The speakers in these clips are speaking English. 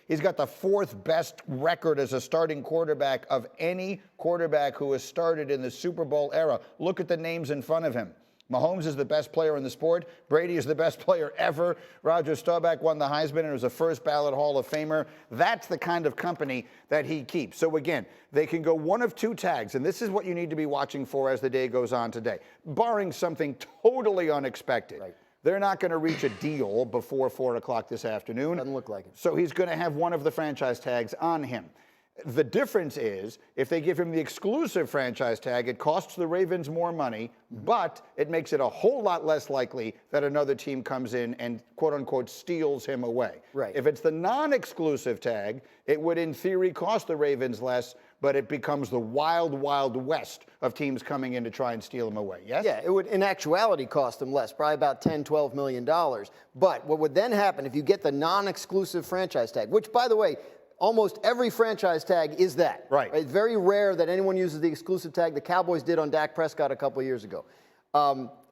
He's got the 4th best record as a starting quarterback of any quarterback who has started in the Super Bowl era. Look at the names in front of him. Mahomes is the best player in the sport. Brady is the best player ever. Roger Staubach won the Heisman and was a first ballot Hall of Famer. That's the kind of company that he keeps. So again, they can go one of 2 tags, and this is what you need to be watching for as the day goes on today. Barring something totally unexpected. Right. They're not going to reach a deal before 4 o'clock this afternoon. Doesn't look like it. So he's going to have one of the franchise tags on him. The difference is, if they give him the exclusive franchise tag, it costs the Ravens more money, but it makes it a whole lot less likely that another team comes in and, quote-unquote, steals him away. Right. If it's the non-exclusive tag, it would, in theory, cost the Ravens less, but it becomes the wild, wild west of teams coming in to try and steal him away, yes? Yeah, it would, in actuality, cost them less, probably about $10, $12 million. But what would then happen if you get the non-exclusive franchise tag, which, by the way, almost every franchise tag is that. Right. It's very rare that anyone uses the exclusive tag. The Cowboys did on Dak Prescott a couple of years ago.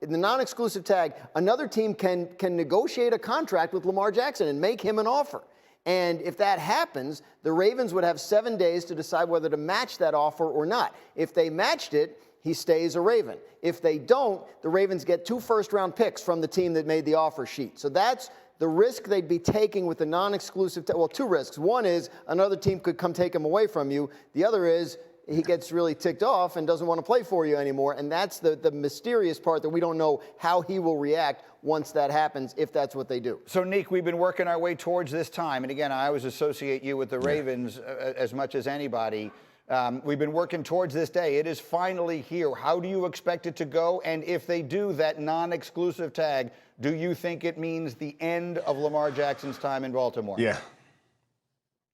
In the non-exclusive tag, another team can negotiate a contract with Lamar Jackson and make him an offer. And if that happens, the Ravens would have 7 days to decide whether to match that offer or not. If they matched it, he stays a Raven. If they don't, the Ravens get 2 first-round picks from the team that made the offer sheet. So that's the risk they'd be taking with the non-exclusive, well, 2 risks. One is another team could come take him away from you. The other is he gets really ticked off and doesn't want to play for you anymore. And that's the mysterious part that we don't know how he will react once that happens, if that's what they do. So, Nick, we've been working our way towards this time. And again, I always associate you with the Ravens as much as anybody. We've been working towards this day. It is finally here. How do you expect it to go? And if they do that non-exclusive tag, do you think it means the end of Lamar Jackson's time in Baltimore? Yeah.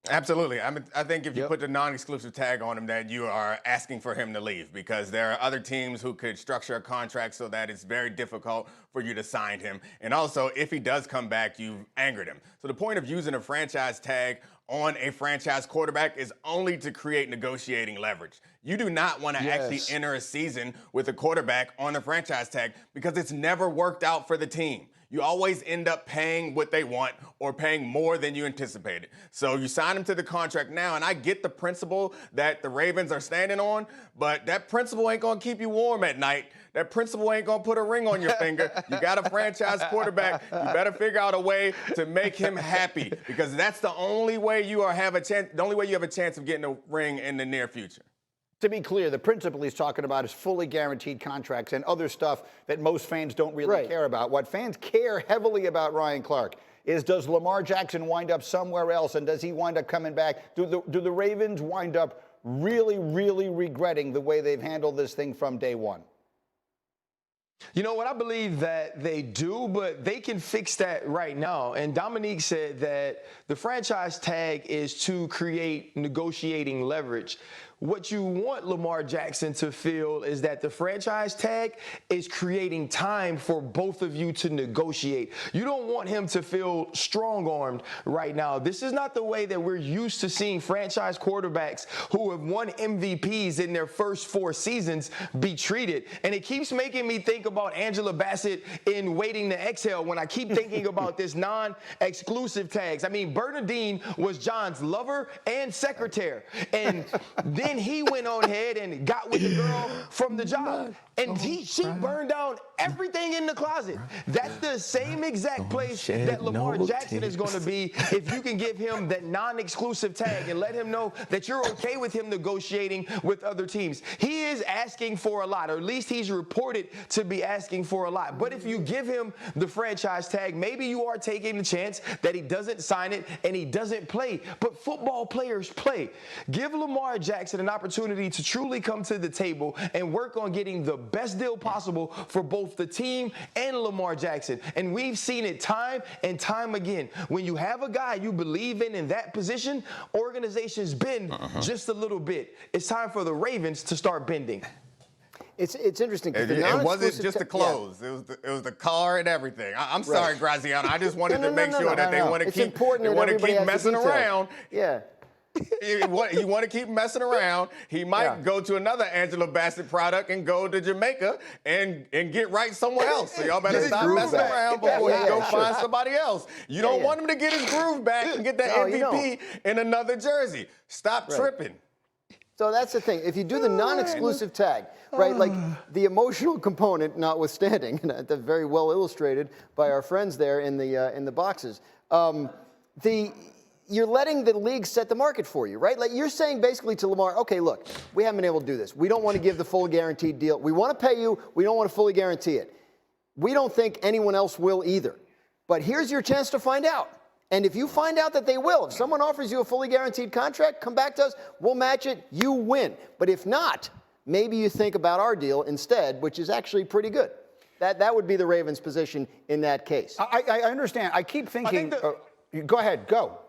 Absolutely. I think if you put the non-exclusive tag on him, that you are asking for him to leave, because there are other teams who could structure a contract so that it's very difficult for you to sign him. And also, if he does come back, you've angered him. So the point of using a franchise tag on a franchise quarterback is only to create negotiating leverage. You do not want to actually enter a season with a quarterback on the franchise tag, because it's never worked out for the team. You always end up paying what they want or paying more than you anticipated. So you sign him to the contract now, and I get the principle that the Ravens are standing on, but that principle ain't going to keep you warm at night. That principle ain't going to put a ring on your finger. You got a franchise quarterback. You better figure out a way to make him happy, because that's the only way you have a chance. The only way you have a chance of getting a ring in the near future. To be clear, the principle he's talking about is fully guaranteed contracts and other stuff that most fans don't really care about. What fans care heavily about Ryan Clark is, does Lamar Jackson wind up somewhere else, and does he wind up coming back? Do the Ravens wind up really, really regretting the way they've handled this thing from day one? You know what? I believe that they do, but they can fix that right now. And Domonique said that the franchise tag is to create negotiating leverage. What you want Lamar Jackson to feel is that the franchise tag is creating time for both of you to negotiate. You don't want him to feel strong-armed right now. This is not the way that we're used to seeing franchise quarterbacks who have won MVPs in their first 4 seasons be treated. And it keeps making me think about Angela Bassett in Waiting to Exhale when I keep thinking about this non-exclusive tags. I mean, Bernadine was John's lover and secretary. And then he went on ahead and got with the girl from the job. And she burned down everything in the closet. That's the same exact place that Lamar Jackson is going to be if you can give him that non-exclusive tag and let him know that you're okay with him negotiating with other teams. He is asking for a lot, or at least he's reported to be asking for a lot. But if you give him the franchise tag, maybe you are taking the chance that he doesn't sign it and he doesn't play. But football players play. Give Lamar Jackson an opportunity to truly come to the table and work on getting the best deal possible for both the team and Lamar Jackson. And we've seen it time and time again. When you have a guy you believe in that position, organizations bend just a little bit. It's time for the Ravens to start bending. It's interesting. It wasn't just the clothes. Yeah. It was the car and everything. I'm sorry, Graziano. I just wanted to make sure that they want to keep messing around. Yeah. You want to keep messing around, he might go to another Angela Bassett product and go to Jamaica and get right somewhere else. So y'all better stop messing around before he go find somebody else. You don't want him to get his groove back and get the MVP in another jersey. Stop tripping. So that's the thing. If you do the non-exclusive tag, right, like the emotional component notwithstanding, and that's very well illustrated by our friends there in the boxes, you're letting the league set the market for you, right? Like you're saying basically to Lamar, okay, look, we haven't been able to do this. We don't want to give the full guaranteed deal. We want to pay you. We don't want to fully guarantee it. We don't think anyone else will either. But here's your chance to find out. And if you find out that they will, if someone offers you a fully guaranteed contract, come back to us, we'll match it, you win. But if not, maybe you think about our deal instead, which is actually pretty good. That would be the Ravens' position in that case. I understand. I keep thinking. Go ahead. Go.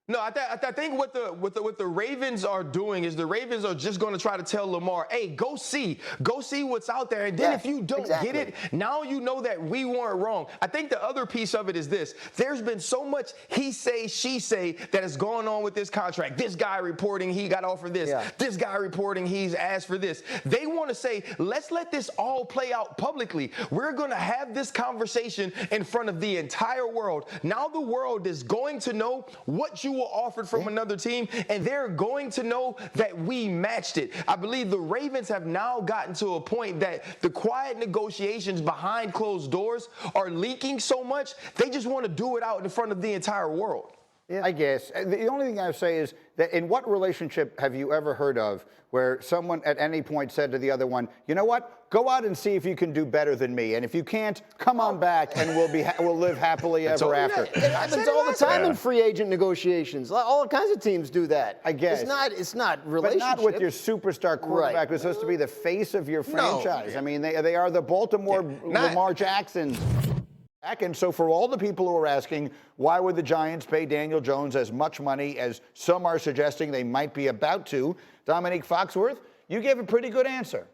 No, I think what the Ravens are doing is the Ravens are just going to try to tell Lamar, hey, go see what's out there. And then if you don't get it, now you know that we weren't wrong. I think the other piece of it is this. There's been so much he say, she say that has gone on with this contract. This guy reporting he got offered this. This guy reporting he's asked for this. They want to say, let's let this all play out publicly. We're going to have this conversation in front of the entire world. Now the world is going to know what you were offered from another team, and they're going to know that we matched it. I believe the Ravens have now gotten to a point that the quiet negotiations behind closed doors are leaking so much, they just want to do it out in front of the entire world. I guess. The only thing I would say is that in what relationship have you ever heard of where someone at any point said to the other one, you know what, go out and see if you can do better than me. And if you can't, come on back and we'll live happily ever after. It happens all the time in free agent negotiations. All kinds of teams do that. I guess. It's not relationship. But not with your superstar quarterback who's supposed to be the face of your franchise. I mean, they are the Baltimore Lamar Jackson. And so for all the people who are asking, why would the Giants pay Daniel Jones as much money as some are suggesting they might be about to, Domonique Foxworth, you gave a pretty good answer.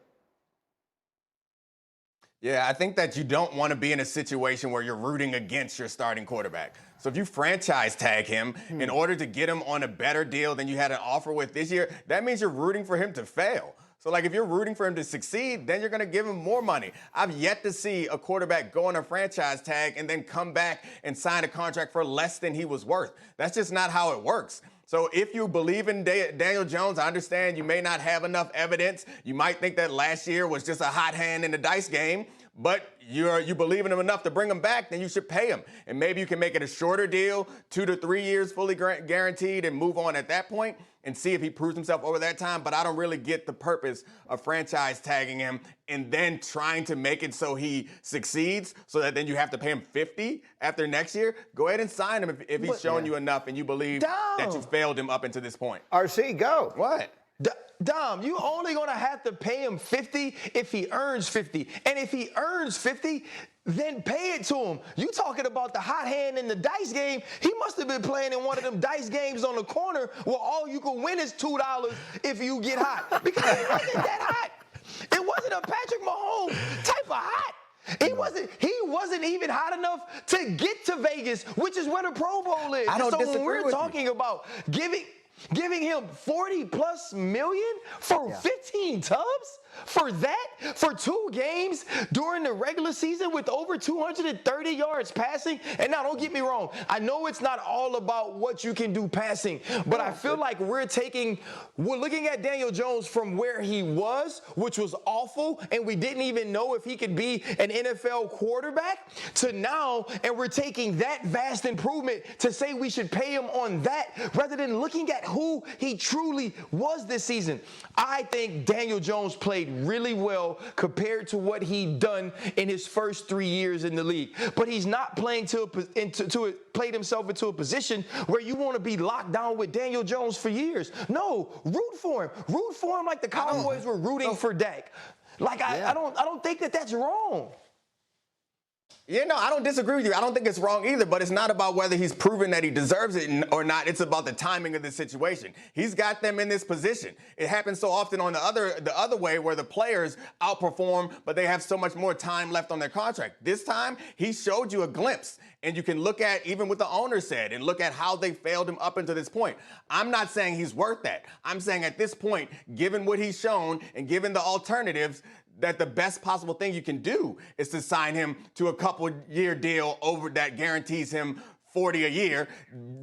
Yeah, I think that you don't want to be in a situation where you're rooting against your starting quarterback. So if you franchise tag him in order to get him on a better deal than you had an offer with this year, that means you're rooting for him to fail. So, like, if you're rooting for him to succeed, then you're going to give him more money. I've yet to see a quarterback go on a franchise tag and then come back and sign a contract for less than he was worth. That's just not how it works. So if you believe in Daniel Jones, I understand you may not have enough evidence. You might think that last year was just a hot hand in the dice game. But you believe in him enough to bring him back, then you should pay him. And maybe you can make it a shorter deal, 2 to 3 years fully guaranteed, and move on at that point and see if he proves himself over that time. But I don't really get the purpose of franchise tagging him and then trying to make it so he succeeds so that then you have to pay him $50 after next year. Go ahead and sign him if he's shown you enough and you believe that you failed him up until this point. RC, go. What? Dom, you only gonna have to pay him $50 if he earns $50. And if he earns $50, then pay it to him. You talking about the hot hand in the dice game. He must have been playing in one of them dice games on the corner where all you can win is $2 if you get hot. Because it wasn't that hot. It wasn't a Patrick Mahomes type of hot. He wasn't even hot enough to get to Vegas, which is where the Pro Bowl is. I don't so disagree when we're with talking about giving him $40+ million for 15 tubs? For that? For 2 games during the regular season with over 230 yards passing? And now, don't get me wrong. I know it's not all about what you can do passing, but I feel like we're looking at Daniel Jones from where he was, which was awful, and we didn't even know if he could be an NFL quarterback, to now, and we're taking that vast improvement to say we should pay him on that rather than looking at who he truly was this season. I think Daniel Jones played really well compared to what he'd done in his first 3 years in the league. But he's not played himself into a position where you want to be locked down with Daniel Jones for years. No, root for him. Root for him like the Cowboys were rooting for Dak. Like, I don't think that that's wrong. Yeah, no, I don't disagree with you. I don't think it's wrong either, but it's not about whether he's proven that he deserves it or not. It's about the timing of the situation. He's got them in this position. It happens so often on the other way where the players outperform, but they have so much more time left on their contract. This time, he showed you a glimpse, and you can look at even what the owner said and look at how they failed him up until this point. I'm not saying he's worth that. I'm saying at this point, given what he's shown and given the alternatives, that the best possible thing you can do is to sign him to a couple-year deal over that guarantees him $40 a year,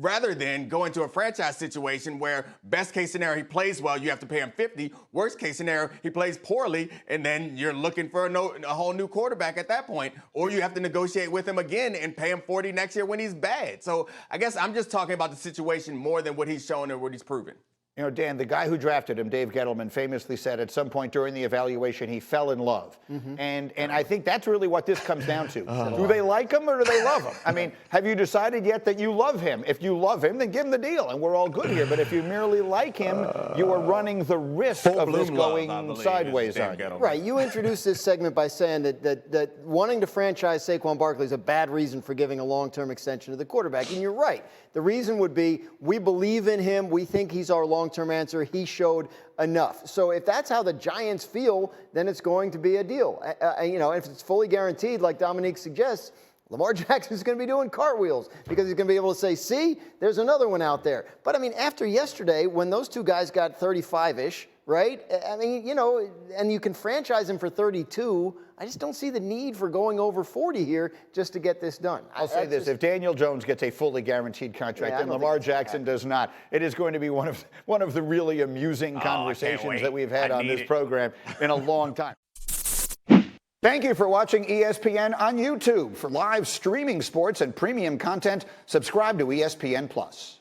rather than go into a franchise situation where best case scenario he plays well, you have to pay him $50. Worst case scenario he plays poorly, and then you're looking for a whole new quarterback at that point, or you have to negotiate with him again and pay him $40 next year when he's bad. So I guess I'm just talking about the situation more than what he's shown or what he's proven. You know, Dan, the guy who drafted him, Dave Gettleman, famously said at some point during the evaluation he fell in love. And I think that's really what this comes down to. Do they like him or do they love him? I mean, have you decided yet that you love him? If you love him, then give him the deal, and we're all good here. But if you merely like him, you are running the risk of this going sideways on you. Right. You introduced this segment by saying that wanting to franchise Saquon Barkley is a bad reason for giving a long-term extension to the quarterback. And you're right. The reason would be we believe in him. We think he's our long-term answer. He showed enough. So if that's how the Giants feel, then it's going to be a deal. You know, if it's fully guaranteed, like Domonique suggests, Lamar Jackson's going to be doing cartwheels because he's going to be able to say, see, there's another one out there. But, I mean, after yesterday, when those two guys got 35-ish, right? I mean, you know, and you can franchise him for 32. I just don't see the need for going over 40 here just to get this done. I'll say this, if Daniel Jones gets a fully guaranteed contract and Lamar Jackson does not, it is going to be one of the really amusing conversations that we've had on this program in a long time. Thank you for watching ESPN on YouTube. For live streaming sports and premium content, subscribe to ESPN+.